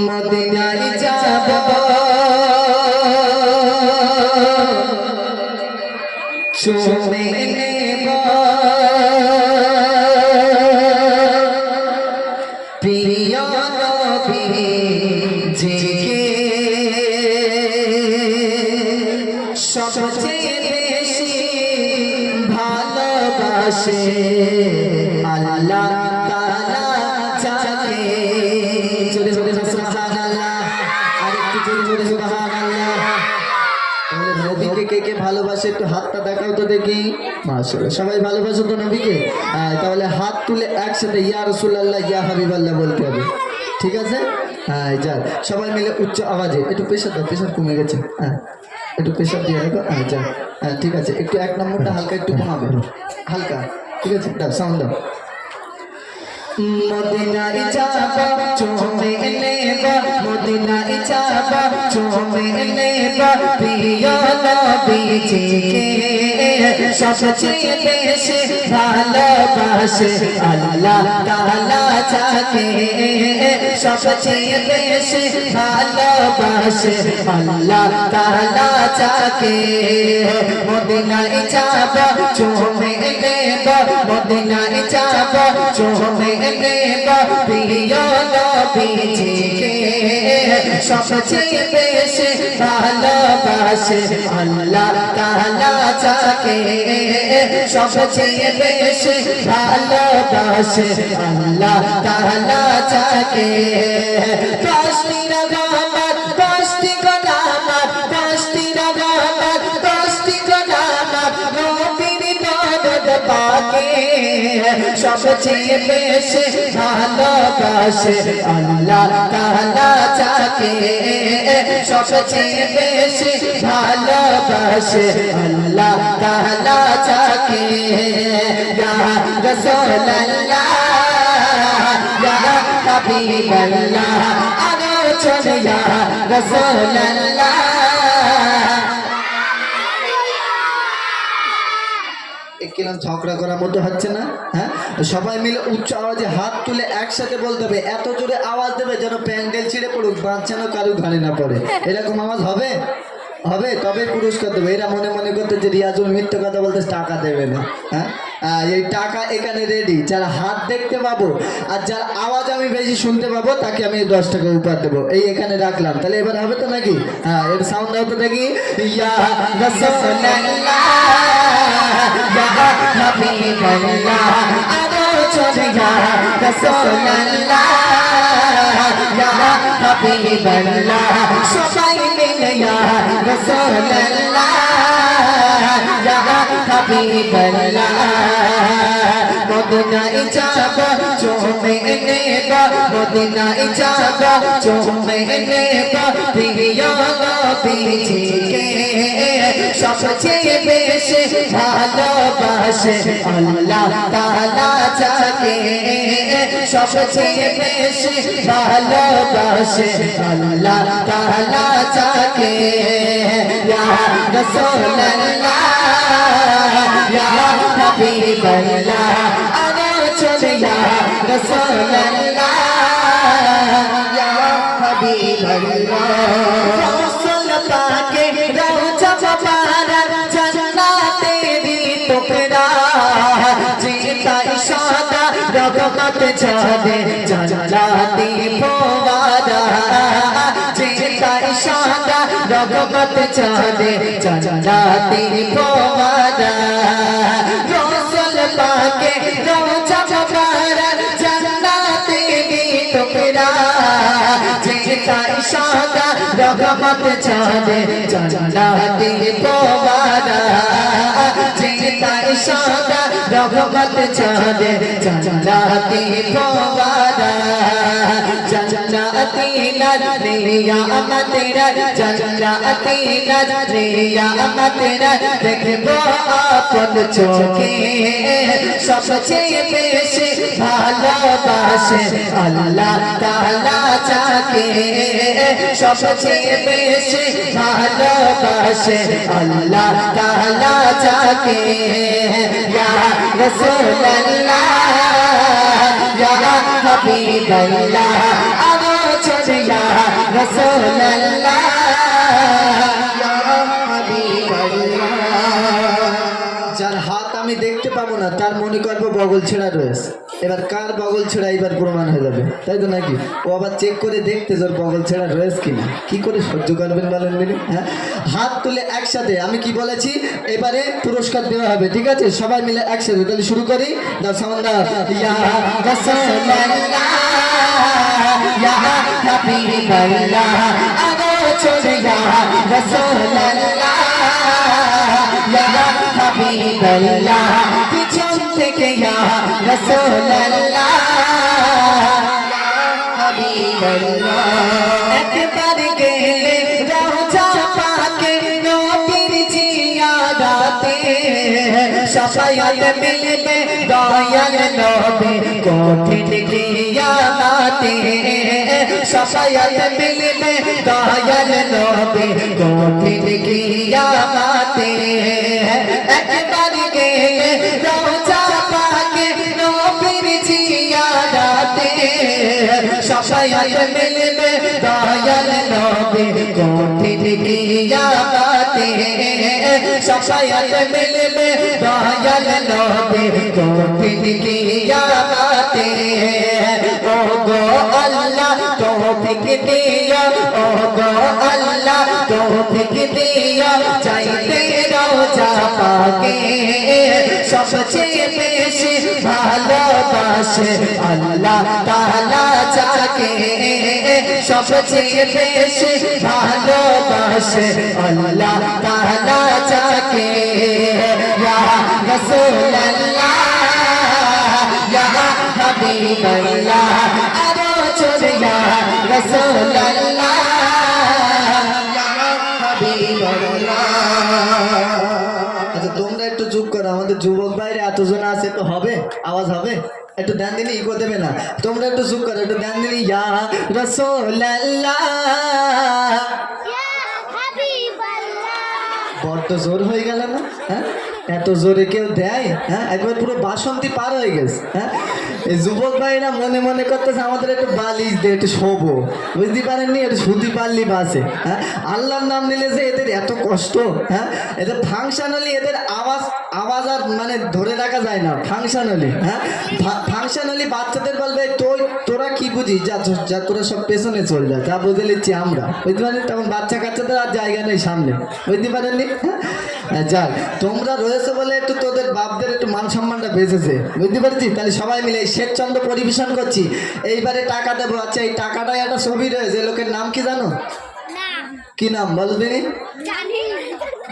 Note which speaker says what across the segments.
Speaker 1: মদিনায় যাব চুমে নেব প্রিয় নবীজিকে সবচেয়ে বেশি ভালোবাসে আল্লাহ তাআলা যাকে। জোরে জোরে সুবহানাল্লাহ, আরেকটু জোরে জোরে সুবহানাল্লাহ। নবীকে কে কে ভালোবাসে একটু হাতটা দেখাও তো দেখি। মাশাআল্লাহ, সবাই ভালোবাসো তো নবীকে? তাহলে হাত তুলে একসাথে ইয়া রাসূলুল্লাহ ইয়া হাবিবাল্লাহ বলতে হবে, ঠিক আছে? হ্যাঁ, যা সবাই মিলে উচ্চ আওয়াজে একটু প্রেশার দাও, প্রেশার কমে গেছে। হ্যাঁ, একটু প্রেশার দিয়ে রাখো। হ্যাঁ, যা। হ্যাঁ, ঠিক আছে, একটু এক নম্বরটা হালকা একটু কমাবে, হালকা, ঠিক আছে? দাও, সাউন্ড দাও। মদিনায় যাব চুমে নেব, মদিনায় যাব চুমে নেব প্রিয় নবীজিকে সবচেয়ে বেশি ভালোবাসে আল্লাহ তাআলা যাকে। সবচেয়ে বেশি ভালোবাসে আল্লাহ তাআলা যাকে। মদিনায় যাব চুমে নেব, মদিনায় যাব চুমে নেব প্রিয় নবীজিকে সবচেয়ে বেশি ভালোবাসে আল্লাহ তাআলা যাকে। সবচেয়ে বেশি ভালোবাসে আল্লাহ তাআলা যাকে। দশটি রহমত, দশটি গোলামত, দশটি রহমত, দশটি গোলামত নবীর দরদ পাকে সবচেয়ে বেশি ভালোবাসে আল্লাহ তাআলা যাকে। সবচেয়ে বেশি ভালোবাসে আল্লাহ তাআলা যাকে। ইয়া রাসূলুল্লাহ ইয়া হাবিবাল্লাহ আরো চলে ইয়া রাসূলুল্লাহ। কিরম ঝগড়া করার মতো হচ্ছে না? হ্যাঁ, সবাই মিলে উচ্চ আওয়াজে হাত তুলে একসাথে বলতে হবে, এত জোরে আওয়াজ দেবে যেন প্যান্ডেল ছিঁড়ে পড়ুক, বাঁচানো কারু ঘাড়ে না পড়ে। এরকম আওয়াজ হবে হবে তবে পুরস্কার দেবে। এরা মনে মনে করতে যে রিয়াজুল মিথ্যে কথা বলতে টাকা দেবে না। হ্যাঁ, এই টাকা এখানে রেডি, যারা হাত দেখতে পাবো আর যার আওয়াজ আমি বেশি শুনতে পাবো তাকে আমি 10 টাকা উপহার দেবো। এই এখানে রাখলাম, তাহলে এবার হবে তো নাকি? হ্যাঁ, এর সাউন্ড দাও তো দেখি। ইয়া রাসূলুল্লাহ ইয়া হাবিবাল্লাহ আরো চলে ইয়া রাসূলুল্লাহ ইয়া হাবিবাল্লাহ সবাই মিলে ইয়া রাসূলুল্লাহ ইয়া হাবিবাল্লাহ। মদিনায় যাব চুমে নেব, মদিনায় যাব চুমে নেব প্রিয় নবীজিকে সবচেয়ে বেশি ভালোবাসে আল্লাহ তাআলা যাকে। সবচেয়ে বেশি ভালোবাসে আল্লাহ তাআলা যাকে। ইয়া রাসূলুল্লাহ ইয়া হাবিবাল্লাহ আরো চলে ইয়া রাসূলুল্লাহ ইয়া হাবিবাল্লাহ। রাসূল পাকে রওজা মুবারক জান্নাতেরি টুকরা জিতাই সাদা রহমত ঝরে জান্নাতি ফোয়ারা। জিতাই সাদা রহমত ঝরে জান্নাতি ফোয়ারা। রাসূল পাকে রওজা মুবারক জান্নাতেরি টুকরা জিতাই সাদা রহমত ঝরে জান্নাতি ফোয়ারা। জিতাই সাদা রহমত ঝরে জান্নাতি ফোয়ারা। জান্নাতি নজরিয়া আমাদেরা, জান্নাতি নজরিয়া আমাদেরা দেখবো আপন চোখে সবচেয়ে বেশি ভালোবাসে আল্লাহ তাআলা যাকে। সবচেয়ে বেশি ভালোবাসে আল্লাহ তাআলা যাকে। ইয়া রাসূলুল্লাহ ইয়া হাবিবাল্লাহ রাসূলুল্লাহ ইয়া হাবিবাল্লাহ। যার হাত আমি দেখতে পাবো না তার মনে করবো বগল ছেঁড়া রয়েছে। এবার কার বগল ছেঁড়া এবার প্রমাণ হয়ে যাবে, তাই তো নাকি? ও আবার চেক করে দেখতে তোর বগল ছেঁড়া রয়েছে কিনা। কি করে সহ্য করবেন বলেন দিদি? হ্যাঁ, হাত তুলে একসাথে আমি কি বলেছি, এবারে পুরস্কার দেওয়া হবে, ঠিক আছে? সবাই মিলে একসাথে তাহলে শুরু করি। দাও সাউন্ড দাও। ইয়া রাসূলুল্লাহ ইয়া হাবিবাল্লাহ আগো চলে ইয়া রাসূলুল্লাহ ইয়া হাবিবাল্লাহ পিছন থেকে ইয়া রাসূলুল্লাহ হাবিবাল্লাহ একবার গেলে রওজা পাকে নবীর জিয়ারতে শাফায়াত মিলবে দয়াল নবী কঠিন কিয়ামতে শাফায়াত মিলবে দয়াল নবী কঠিন কিয়ামতে একবার গেলে রওজা পাকে নবীর জিয়ারতে শাফায়াত মিলবে দয়াল নবী কঠিন কিয়ামতে শাফায়াত মিলবে দয়াল নবী কঠিন কিয়ামতে ও গো আল্লাহ তৌফিক দিও ও গো আল্লাহ তৌফিক দিও চাইতে রওজা পাকে সবচেয়ে বেশি ভালোবাসে আল্লাহ তাআলা যাকে সবচেয়ে বেশি ভালোবাসে আল্লাহ তাআলা যাকে ইয়া রাসূলুল্লাহ ইয়া হাবিবাল্লাহ আরো চলে ইয়া রাসূলুল্লাহ ইয়া হাবিবাল্লাহ। আচ্ছা তোমরা একটু চুপ করো, আমাদের যুবক ভাইরা এতজন আছে তো হবে, আওয়াজ হবে, একটু ধ্যান দিলে ইকো দেবে না। তোমরা একটু চুপ করো, একটু ধ্যান দিলে ইয়া রাসূলুল্লাহ বড্ড জোর হয়ে গেল না? হ্যাঁ, এত জোরে কেউ দেয়? হ্যাঁ, একবার পুরো বাসন্তী পার হয়ে গেছে। হ্যাঁ, এই যুবক ভাইরা মনে মনে করতেছে আমাদের একটু বালিশ দে, একটু শোবো, বুঝতে পারেননি? একটু শুধু পারলি বাসে। হ্যাঁ, আল্লাহর নাম নিলে যে এদের এত কষ্ট। হ্যাঁ, এদের ফাংশনালি এদের আওয়াজ আওয়াজ আর মানে ধরে রাখা যায় না ফাংশনালি। হ্যাঁ, ফাংশনালি বাচ্চাদের বলবে তোরা কি বুঝিস, যা যা তোরা সব পেছনে চল যা, যা বুঝে নিচ্ছি আমরা, বুঝতে পারেন? তখন বাচ্চা কাচ্চাদের আর জায়গা নেই সামনে, বুঝতে পারেননি? হ্যাঁ, যাক তোমরা রয়েছে বলে একটু তোদের বাপদের একটু মান সম্মানটা বেঁচেছে, বুঝতে পারছি? তাহলে সবাই মিলে এই শ্বেতচন্দ্র পরিবেশন করছি, এইবারে টাকা দেবো। আচ্ছা এই টাকাটাই একটা ছবি রয়েছে, লোকের নাম কি জানো? কি নাম বলো দিনি?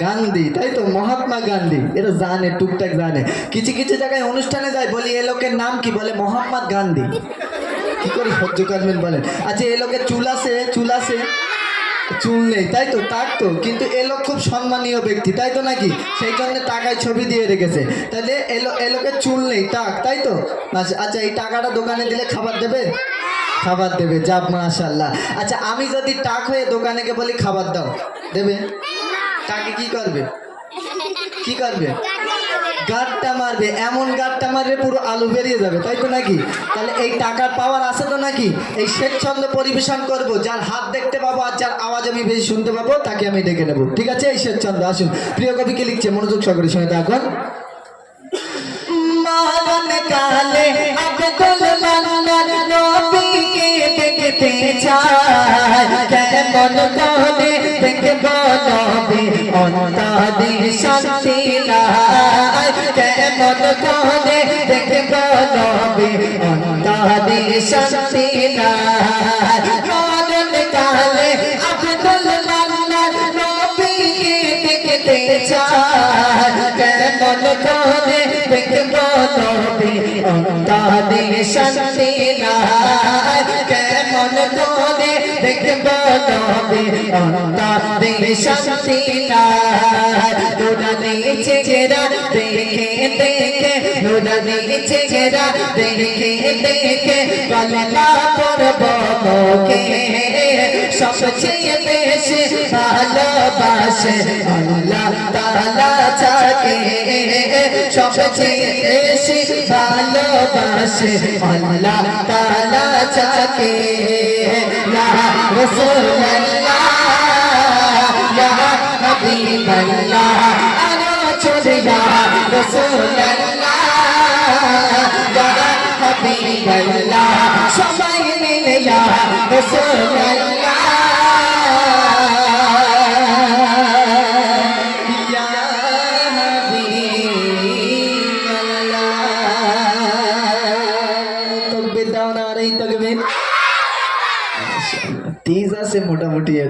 Speaker 1: গান্ধী, তাই তো? মহাত্মা গান্ধী। এটা জানে, টুকটাক জানে। কিছু কিছু জায়গায় অনুষ্ঠানে যায়, বলি এ লোকের নাম কি, বলে মহাত্মা গান্ধী। কি করে সহ্য করবেন বলেন? আচ্ছা এ লোকের চুল আছে? চুল আছে? চুল নেই, তাই তো? তাক তো, কিন্তু এ লোক খুব সম্মানীয় ব্যক্তি, তাই তো নাকি? সেই জন্য টাকায় ছবি দিয়ে রেখেছে। তাহলে এ লোকের চুল নেই, তাক, তাই তো? আচ্ছা এই টাকাটা দোকানে দিলে খাবার দেবে? খাবার দেবে, যাক মাশাআল্লাহ। আচ্ছা আমি যদি টাক হয়ে দোকানে গিয়ে বলি খাবার দাও, দেবে? টাকে কি করবে? কি করবে? গাঁটটা মারবে, এমন গাঁটটা মারবে পুরো আলু বেরিয়ে যাবে, তাই তো নাকি? তাহলে এই টাকার পাওয়ার আছে তো নাকি? এই শ্বেতচন্দ্র পরিবেশন করব, যার হাত দেখতে পাবো আর যার আওয়াজ আমি বেশি শুনতে পাবো তাকে আমি ডেকে নেবো, ঠিক আছে? এই শ্বেতচন্দ্র আসুন। প্রিয় কবি কি লিখছে মনোযোগ সহকারে শুনে থাকুন। মরণ কালে আব্দুল মান্নান নবীকে দেখতে চায়, কেমন করে দেখব নবী অন্তরে শান্তি নাই, কেমন করে দেখব নবী অন্তরে শান্তি নাই। মরণ কালে আব্দুল মান্নান নবীকে দেখতে চায়, কেমন করে দেখব নবী অন্তরে শান্তি নাই, কেমন করে দেখব নবী অন্তরে শান্তি নাই। নুরানি চেহারা দেখে দেখে, নুরানি চেহারা দেখে দেখে কলমা পড়ব মুখে, সবচেয়ে বেশি ভালোবাসে আল্লাহ তাআলা যাকে, সবচেয়ে বেশি ভালোবাসে আল্লাহ তাআলা যাকে। या रसूल अल्लाह या हबीब अल्लाह आना चले या रसूल अल्लाह या हबीब अल्लाह सबाई मिले या रसूल अल्लाह या हबीब अल्लाह तकबीर दाओ ना रही तकबीर तीजा से मोटा मोटी है